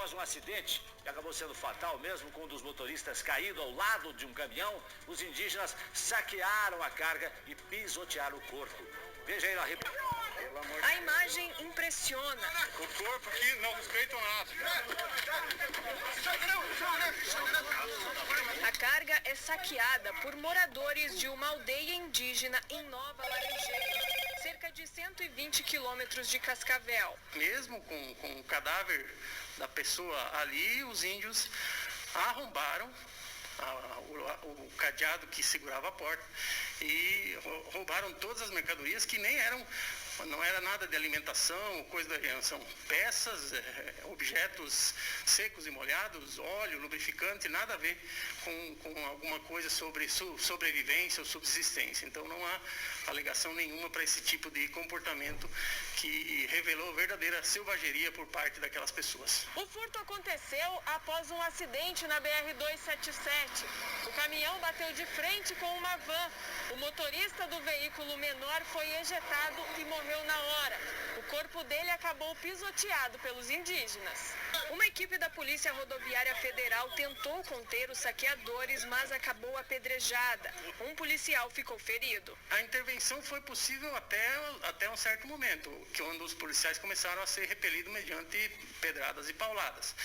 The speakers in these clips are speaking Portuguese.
Após um acidente, que acabou sendo fatal mesmo, com um dos motoristas caído ao lado de um caminhão, os indígenas saquearam a carga e pisotearam o corpo. Veja aí na A imagem impressiona. O corpo aqui não respeitam nada. A carga é saqueada por moradores de uma aldeia indígena em Nova Laranjeira, cerca de 120 quilômetros de Cascavel. Mesmo com o cadáver da pessoa ali, os índios arrombaram o cadeado que segurava a porta e roubaram todas as mercadorias que não era nada de alimentação, são peças, objetos secos e molhados, óleo, lubrificante, nada a ver com alguma coisa sobre sobrevivência ou subsistência. Então não há alegação nenhuma para esse tipo de comportamento que revelou verdadeira selvageria por parte daquelas pessoas. O furto aconteceu após um acidente na BR-277. O caminhão bateu de frente com uma van. O motorista do veículo menor foi ejetado e morreu na hora. O corpo dele acabou pisoteado pelos indígenas. Uma equipe da Polícia Rodoviária Federal tentou conter os saqueadores, mas acabou apedrejada. Um policial ficou ferido. A intervenção foi possível até um certo momento, quando os policiais começaram a ser repelidos mediante pedradas e pauladas.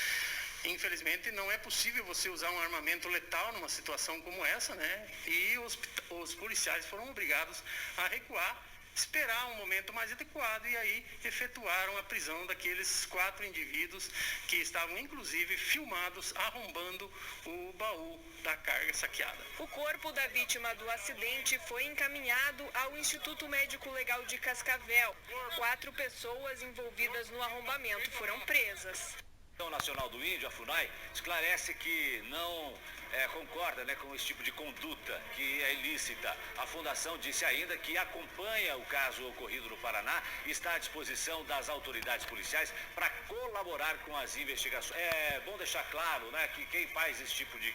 Infelizmente, não é possível você usar um armamento letal numa situação como essa, né? E os policiais foram obrigados a recuar, esperar um momento mais adequado e aí efetuaram a prisão daqueles 4 indivíduos que estavam, inclusive, filmados arrombando o baú da carga saqueada. O corpo da vítima do acidente foi encaminhado ao Instituto Médico Legal de Cascavel. 4 pessoas envolvidas no arrombamento foram presas. A Fundação Nacional do Índio, a FUNAI, esclarece que não concorda, com esse tipo de conduta que é ilícita. A Fundação disse ainda que acompanha o caso ocorrido no Paraná e está à disposição das autoridades policiais para colaborar com as investigações. É bom deixar claro, que quem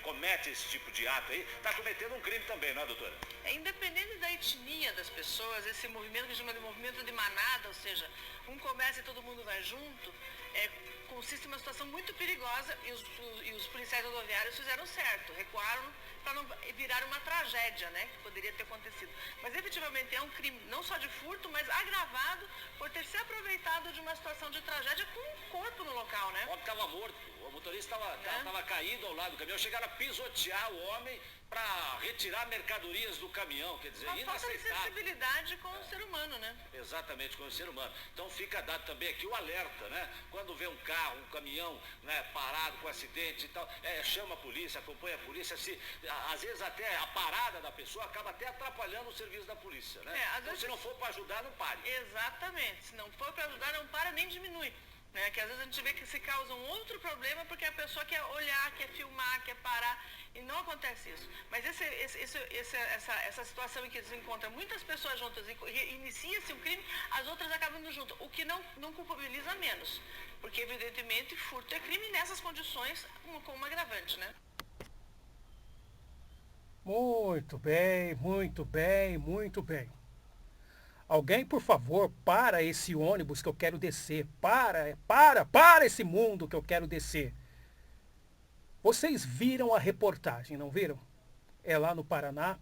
comete esse tipo de ato aí, está cometendo um crime também, não é, doutora? Independente da etnia das pessoas, esse movimento que chama de movimento de manada, ou seja, um começa e todo mundo vai junto, consiste em uma situação muito perigosa e os policiais rodoviários fizeram certo, recuaram para não virar uma tragédia, que poderia ter acontecido. Mas efetivamente é um crime não só de furto, mas agravado por ter se aproveitado de uma situação de tragédia com um corpo no local, O homem estava morto, o motorista estava caído ao lado do caminhão, chegaram a pisotear o homem para retirar mercadorias do caminhão, quer dizer, uma falta de sensibilidade com o ser humano, Exatamente, com o ser humano. Então fica dado também aqui o alerta, Quando vê um carro, um caminhão, parado com acidente e tal, chama a polícia, acompanha a polícia, às vezes até a parada da pessoa acaba até atrapalhando o serviço da polícia, Então se não for para ajudar, não pare. Exatamente, se não for para ajudar, não para nem diminui. Que às vezes a gente vê que se causa um outro problema porque a pessoa quer olhar, quer filmar, quer parar e não acontece isso. Mas essa situação em que se encontra muitas pessoas juntas e inicia-se um crime, as outras acabam indo junto, o que não culpabiliza menos. Porque evidentemente furto é crime nessas condições com uma agravante, Muito bem, muito bem, muito bem. Alguém, por favor, para esse ônibus que eu quero descer. Para esse mundo que eu quero descer. Vocês viram a reportagem, não viram? É lá no Paraná,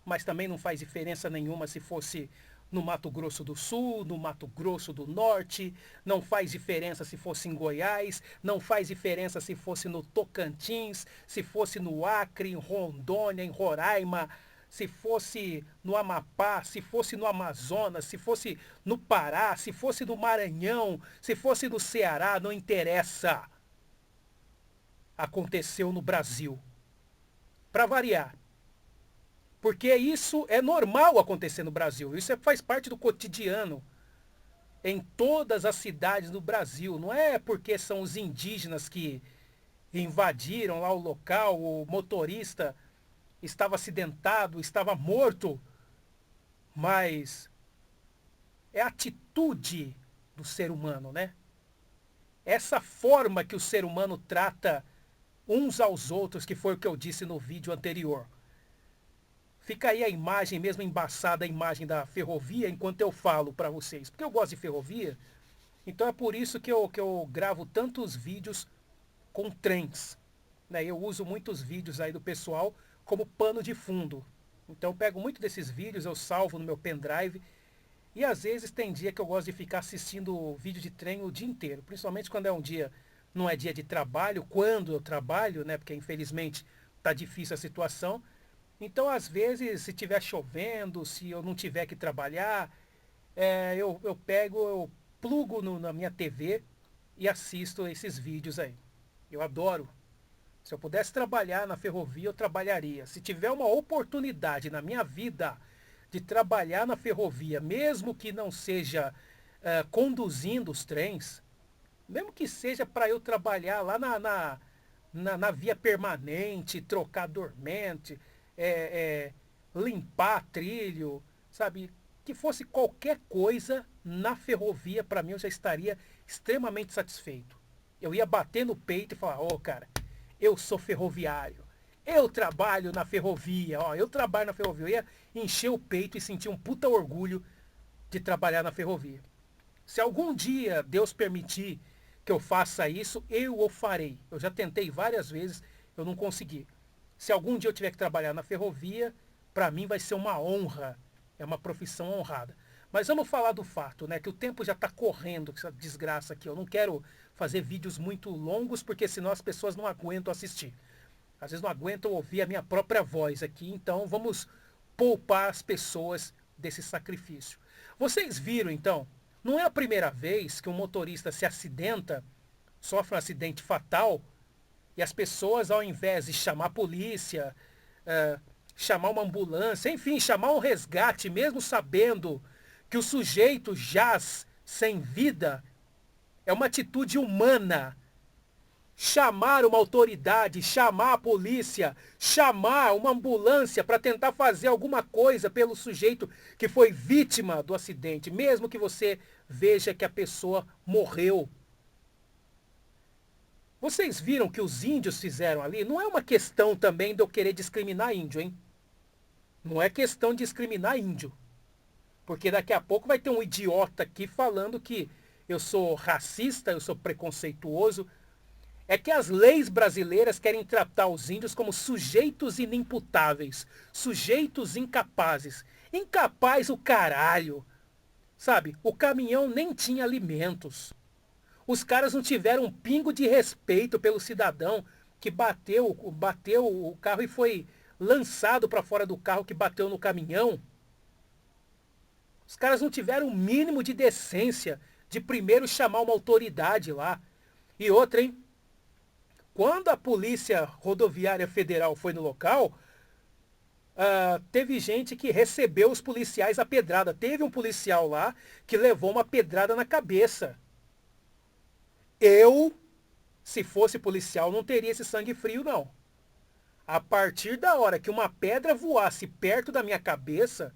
mas também não faz diferença nenhuma se fosse no Mato Grosso do Sul, no Mato Grosso do Norte, não faz diferença se fosse em Goiás, não faz diferença se fosse no Tocantins, se fosse no Acre, em Rondônia, em Roraima, se fosse no Amapá, se fosse no Amazonas, se fosse no Pará, se fosse no Maranhão, se fosse no Ceará, não interessa. Aconteceu no Brasil. Para variar. Porque isso é normal acontecer no Brasil. Isso faz parte do cotidiano. Em todas as cidades do Brasil. Não é porque são os indígenas que invadiram lá o local, o motorista estava acidentado, estava morto, mas é a atitude do ser humano, Essa forma que o ser humano trata uns aos outros, que foi o que eu disse no vídeo anterior. Fica aí a imagem, mesmo embaçada, a imagem da ferrovia, enquanto eu falo para vocês. Porque eu gosto de ferrovia, então é por isso que eu gravo tantos vídeos com trens. Né? Eu uso muitos vídeos aí do pessoal como pano de fundo. Então eu pego muito desses vídeos, eu salvo no meu pendrive. E às vezes tem dia que eu gosto de ficar assistindo vídeo de trem o dia inteiro. Principalmente quando é um dia, não é dia de trabalho, quando eu trabalho, né? Porque infelizmente está difícil a situação. Então às vezes, se estiver chovendo, se eu não tiver que trabalhar, eu plugo na minha TV e assisto esses vídeos aí. Eu adoro. Se eu pudesse trabalhar na ferrovia, eu trabalharia. Se tiver uma oportunidade na minha vida de trabalhar na ferrovia, mesmo que não seja conduzindo os trens, mesmo que seja para eu trabalhar lá na via permanente, trocar dormente, limpar trilho, sabe? Que fosse qualquer coisa na ferrovia, para mim eu já estaria extremamente satisfeito. Eu ia bater no peito e falar, cara, eu sou ferroviário, eu trabalho na ferrovia, eu trabalho na ferrovia. Eu ia encher o peito e sentir um puta orgulho de trabalhar na ferrovia. Se algum dia Deus permitir que eu faça isso, eu o farei. Eu já tentei várias vezes, eu não consegui. Se algum dia eu tiver que trabalhar na ferrovia, para mim vai ser uma honra, é uma profissão honrada. Mas vamos falar do fato, né, que o tempo já está correndo, essa desgraça aqui. Eu não quero fazer vídeos muito longos, porque senão as pessoas não aguentam assistir. Às vezes não aguentam ouvir a minha própria voz aqui, então vamos poupar as pessoas desse sacrifício. Vocês viram, então, não é a primeira vez que um motorista se acidenta, sofre um acidente fatal, e as pessoas, ao invés de chamar a polícia, chamar uma ambulância, enfim, chamar um resgate, mesmo sabendo que o sujeito jaz sem vida, é uma atitude humana. Chamar uma autoridade, chamar a polícia, chamar uma ambulância para tentar fazer alguma coisa pelo sujeito que foi vítima do acidente, mesmo que você veja que a pessoa morreu. Vocês viram que os índios fizeram ali? Não é uma questão também de eu querer discriminar índio, hein? Não é questão de discriminar índio. Porque daqui a pouco vai ter um idiota aqui falando que eu sou racista, eu sou preconceituoso. É que as leis brasileiras querem tratar os índios como sujeitos inimputáveis, sujeitos incapazes. Incapaz o caralho. Sabe, o caminhão nem tinha alimentos. Os caras não tiveram um pingo de respeito pelo cidadão que bateu o carro e foi lançado para fora do carro que bateu no caminhão. Os caras não tiveram o mínimo de decência de primeiro chamar uma autoridade lá. E outra, hein? Quando a Polícia Rodoviária Federal foi no local, teve gente que recebeu os policiais a pedrada. Teve um policial lá que levou uma pedrada na cabeça. Eu, se fosse policial, não teria esse sangue frio, não. A partir da hora que uma pedra voasse perto da minha cabeça,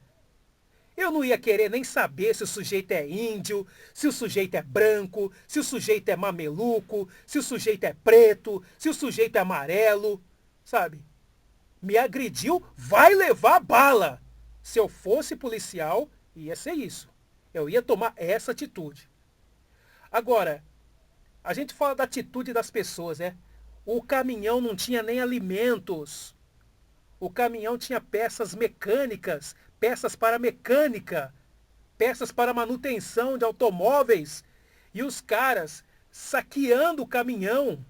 eu não ia querer nem saber se o sujeito é índio, se o sujeito é branco, se o sujeito é mameluco, se o sujeito é preto, se o sujeito é amarelo, sabe? Me agrediu, vai levar bala. Se eu fosse policial, ia ser isso. Eu ia tomar essa atitude. Agora, a gente fala da atitude das pessoas, né? O caminhão não tinha nem alimentos. O caminhão tinha peças mecânicas, peças para mecânica, peças para manutenção de automóveis. E os caras saqueando o caminhão.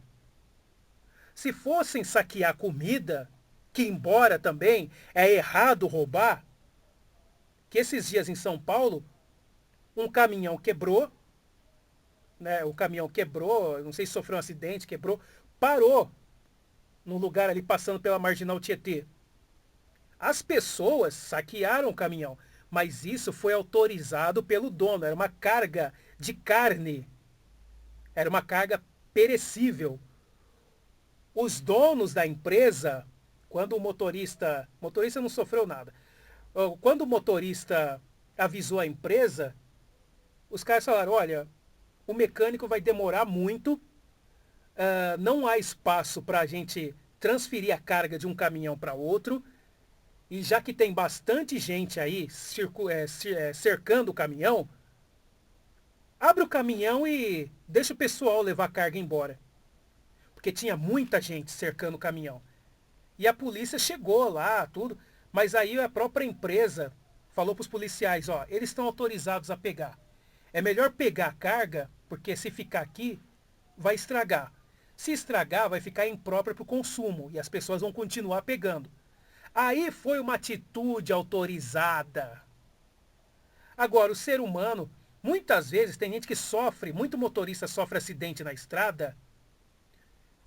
Se fossem saquear comida, que embora também é errado roubar, que esses dias em São Paulo, um caminhão quebrou, né? O caminhão quebrou, não sei se sofreu um acidente, quebrou, parou num lugar ali passando pela Marginal Tietê. As pessoas saquearam o caminhão, mas isso foi autorizado pelo dono, era uma carga de carne, era uma carga perecível. Os donos da empresa, quando o motorista não sofreu nada, quando o motorista avisou a empresa, os caras falaram, olha, o mecânico vai demorar muito, não há espaço para a gente transferir a carga de um caminhão para outro, e já que tem bastante gente aí cercando o caminhão, abre o caminhão e deixa o pessoal levar a carga embora. porque tinha muita gente cercando o caminhão. E a polícia chegou lá, tudo, mas aí a própria empresa falou para os policiais, ó, eles estão autorizados a pegar. É melhor pegar a carga, porque se ficar aqui, vai estragar. Se estragar, vai ficar impróprio para o consumo, e as pessoas vão continuar pegando. Aí foi uma atitude autorizada. Agora, o ser humano, muitas vezes, tem gente que sofre, muito motorista sofre acidente na estrada.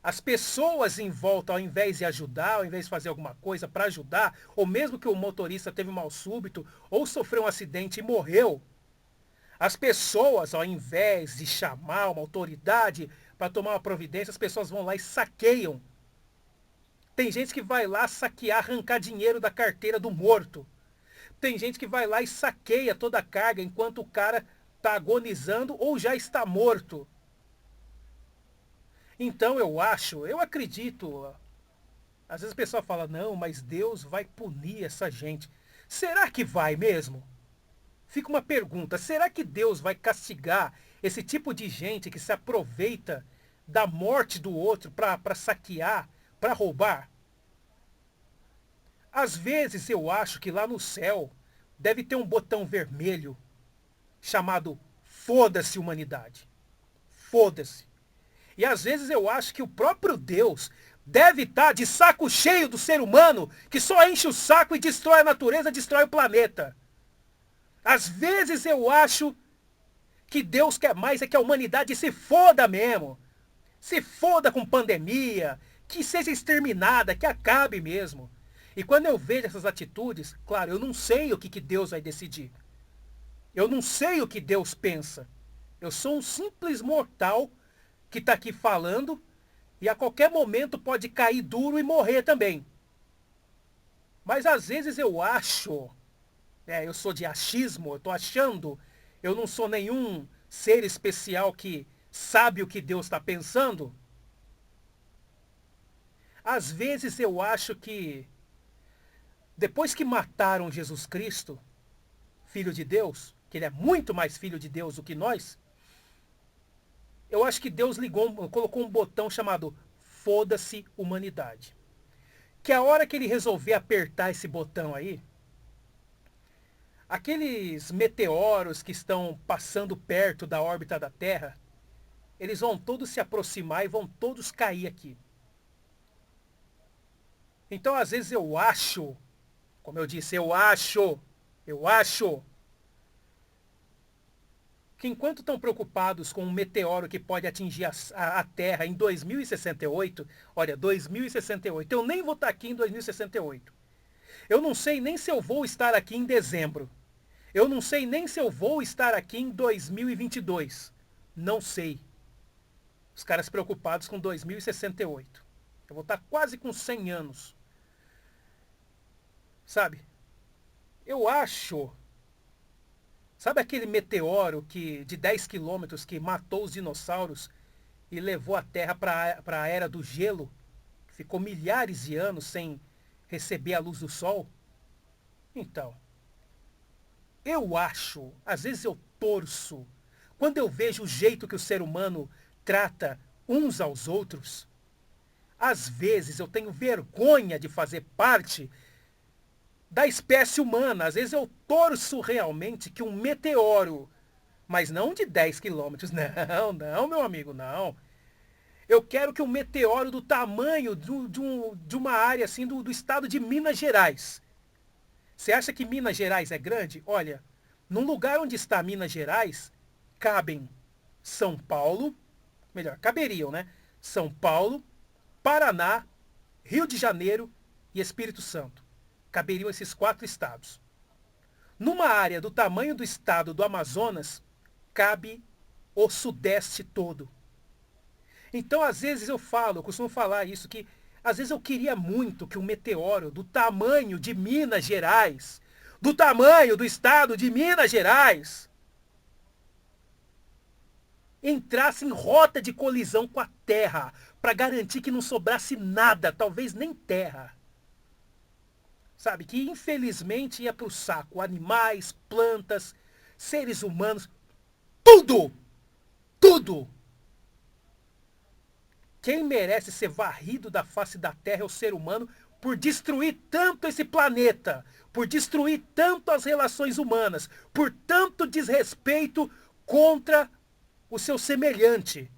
As pessoas em volta, ao invés de ajudar, ao invés de fazer alguma coisa para ajudar, ou mesmo que o motorista teve um mal súbito, ou sofreu um acidente e morreu, as pessoas, ao invés de chamar uma autoridade para tomar uma providência, as pessoas vão lá e saqueiam. Tem gente que vai lá saquear, arrancar dinheiro da carteira do morto. Tem gente que vai lá e saqueia toda a carga enquanto o cara está agonizando ou já está morto. Então eu acredito, às vezes a pessoa fala, não, mas Deus vai punir essa gente. Será que vai mesmo? Fica uma pergunta, será que Deus vai castigar esse tipo de gente que se aproveita da morte do outro para saquear, para roubar? Às vezes eu acho que lá no céu deve ter um botão vermelho chamado foda-se humanidade. Foda-se. E às vezes eu acho que o próprio Deus deve estar de saco cheio do ser humano que só enche o saco e destrói a natureza, destrói o planeta. Às vezes eu acho que Deus quer mais é que a humanidade se foda mesmo. Se foda com pandemia, que seja exterminada, que acabe mesmo. E quando eu vejo essas atitudes, claro, eu não sei o que Deus vai decidir. Eu não sei o que Deus pensa. Eu sou um simples mortal que está aqui falando e a qualquer momento pode cair duro e morrer também. Mas às vezes eu acho, eu sou de achismo, eu estou achando, eu não sou nenhum ser especial que sabe o que Deus está pensando. Às vezes eu acho que depois que mataram Jesus Cristo, Filho de Deus, que ele é muito mais Filho de Deus do que nós, eu acho que Deus colocou um botão chamado foda-se humanidade. Que a hora que ele resolver apertar esse botão aí, aqueles meteoros que estão passando perto da órbita da Terra, eles vão todos se aproximar e vão todos cair aqui. Então, às vezes eu acho, como eu disse, eu acho, que enquanto estão preocupados com um meteoro que pode atingir a Terra em 2068, olha, 2068, eu nem vou estar aqui em 2068. Eu não sei nem se eu vou estar aqui em dezembro. Eu não sei nem se eu vou estar aqui em 2022. Não sei. Os caras preocupados com 2068. Eu vou estar quase com 100 anos. Sabe? Eu acho... Sabe aquele meteoro de 10 quilômetros que matou os dinossauros e levou a Terra para a era do gelo? Ficou milhares de anos sem receber a luz do sol? Então, eu acho, às vezes eu torço, quando eu vejo o jeito que o ser humano trata uns aos outros, às vezes eu tenho vergonha de fazer parte da espécie humana. Às vezes eu torço realmente que um meteoro, mas não de 10 quilômetros, não, meu amigo, não. Eu quero que um meteoro do tamanho de uma área assim do estado de Minas Gerais. Você acha que Minas Gerais é grande? Olha, num lugar onde está Minas Gerais, cabem São Paulo, melhor, caberiam, né? São Paulo, Paraná, Rio de Janeiro e Espírito Santo. Caberiam esses 4 estados. Numa área do tamanho do estado do Amazonas, cabe o Sudeste todo. Então, às vezes eu costumo falar isso, que às vezes eu queria muito que um meteoro do tamanho de Minas Gerais, do tamanho do estado de Minas Gerais, entrasse em rota de colisão com a Terra, para garantir que não sobrasse nada, talvez nem terra. Sabe, que infelizmente ia para o saco animais, plantas, seres humanos, tudo! Quem merece ser varrido da face da terra é o ser humano por destruir tanto esse planeta, por destruir tanto as relações humanas, por tanto desrespeito contra o seu semelhante.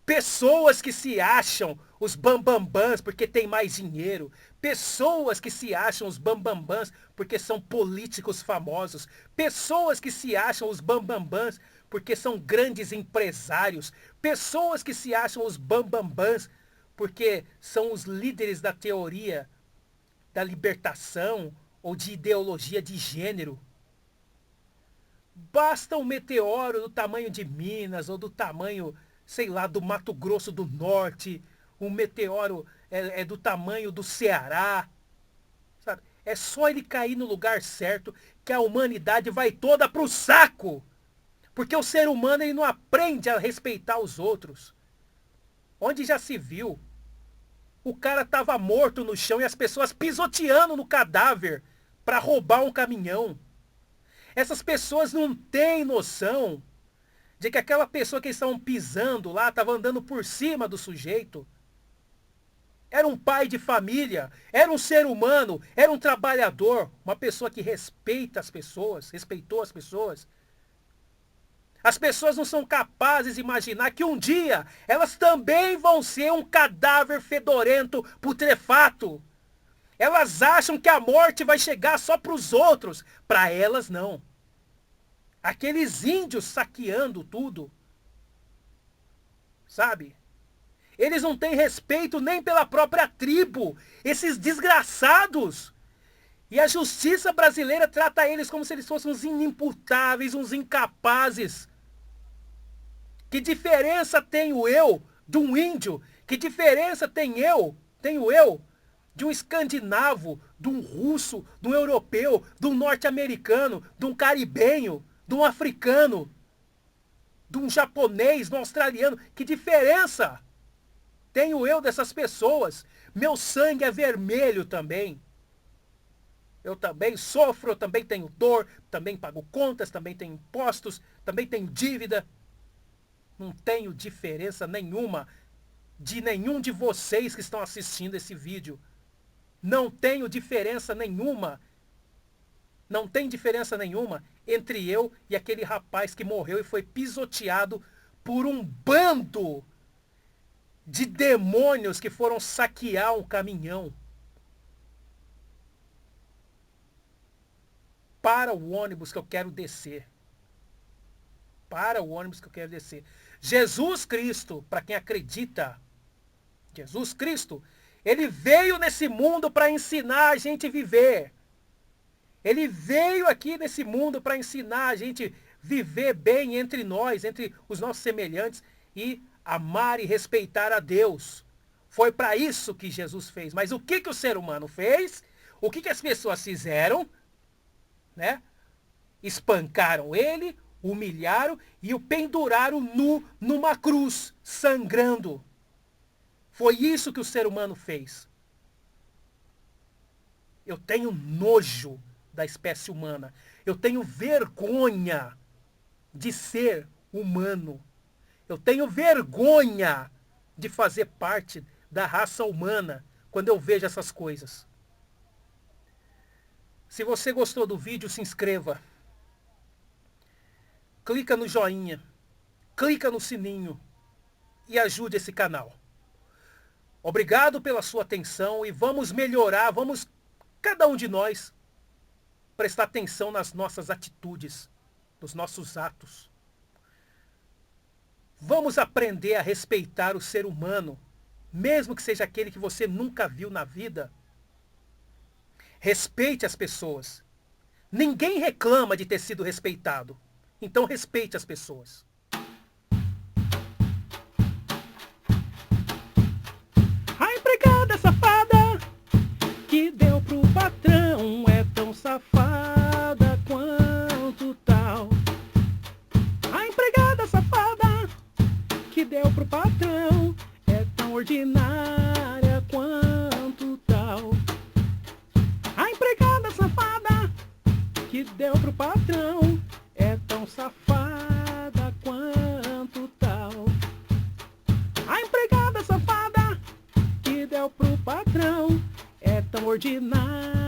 Pessoas que se acham os bambambãs porque tem mais dinheiro. Pessoas que se acham os bambambãs porque são políticos famosos. Pessoas que se acham os bambambãs porque são grandes empresários. Pessoas que se acham os bambambãs porque são os líderes da teoria da libertação ou de ideologia de gênero. Basta um meteoro do tamanho de Minas ou do tamanho, sei lá, do Mato Grosso do Norte, um meteoro do tamanho do Ceará, sabe? É só ele cair no lugar certo que a humanidade vai toda pro saco. Porque o ser humano ele não aprende a respeitar os outros. Onde já se viu? O cara estava morto no chão e as pessoas pisoteando no cadáver para roubar um caminhão. Essas pessoas não têm noção de que aquela pessoa que eles estavam pisando lá estava andando por cima do sujeito. Era um pai de família, era um ser humano, era um trabalhador, uma pessoa que respeita as pessoas, respeitou as pessoas. As pessoas não são capazes de imaginar que um dia elas também vão ser um cadáver fedorento, putrefato. Elas acham que a morte vai chegar só para os outros. Para elas, não. Aqueles índios saqueando tudo. Sabe? Eles não têm respeito nem pela própria tribo. Esses desgraçados. E a justiça brasileira trata eles como se eles fossem uns inimputáveis, uns incapazes. Que diferença tenho eu de um índio? Que diferença tenho eu de um escandinavo, de um russo, de um europeu, de um norte-americano, de um caribenho, de um africano, de um japonês, de um australiano? Que diferença tenho eu dessas pessoas? Meu sangue é vermelho também. Eu também sofro, eu também tenho dor, também pago contas, também tenho impostos, também tenho dívida. Não tenho diferença nenhuma de nenhum de vocês que estão assistindo esse vídeo. Não tenho diferença nenhuma. Não tem diferença nenhuma entre eu e aquele rapaz que morreu e foi pisoteado por um bando de demônios que foram saquear um caminhão. Para o ônibus que eu quero descer. Para o ônibus que eu quero descer. Jesus Cristo, para quem acredita, Jesus Cristo, ele veio nesse mundo para ensinar a gente a viver. Ele veio aqui nesse mundo para ensinar a gente viver bem entre nós, entre os nossos semelhantes e amar e respeitar a Deus. Foi para isso que Jesus fez. Mas o que o ser humano fez? O que as pessoas fizeram? Né? Espancaram ele, humilharam e o penduraram nu numa cruz, sangrando. Foi isso que o ser humano fez. Eu tenho nojo da espécie humana. Eu tenho vergonha de ser humano. Eu tenho vergonha de fazer parte da raça humana quando eu vejo essas coisas. Se você gostou do vídeo, se inscreva. Clica no joinha. Clica no sininho. E ajude esse canal. Obrigado pela sua atenção e vamos melhorar, vamos, cada um de nós, prestar atenção nas nossas atitudes, nos nossos atos. Vamos aprender a respeitar o ser humano, mesmo que seja aquele que você nunca viu na vida. Respeite as pessoas. Ninguém reclama de ter sido respeitado. Então respeite as pessoas. A empregada safada que deu pro patrão é tão safada quanto tal. A empregada safada que deu pro patrão é tão ordinária quanto tal. A empregada safada que deu pro patrão é tão safada quanto tal. A empregada safada extraordinária.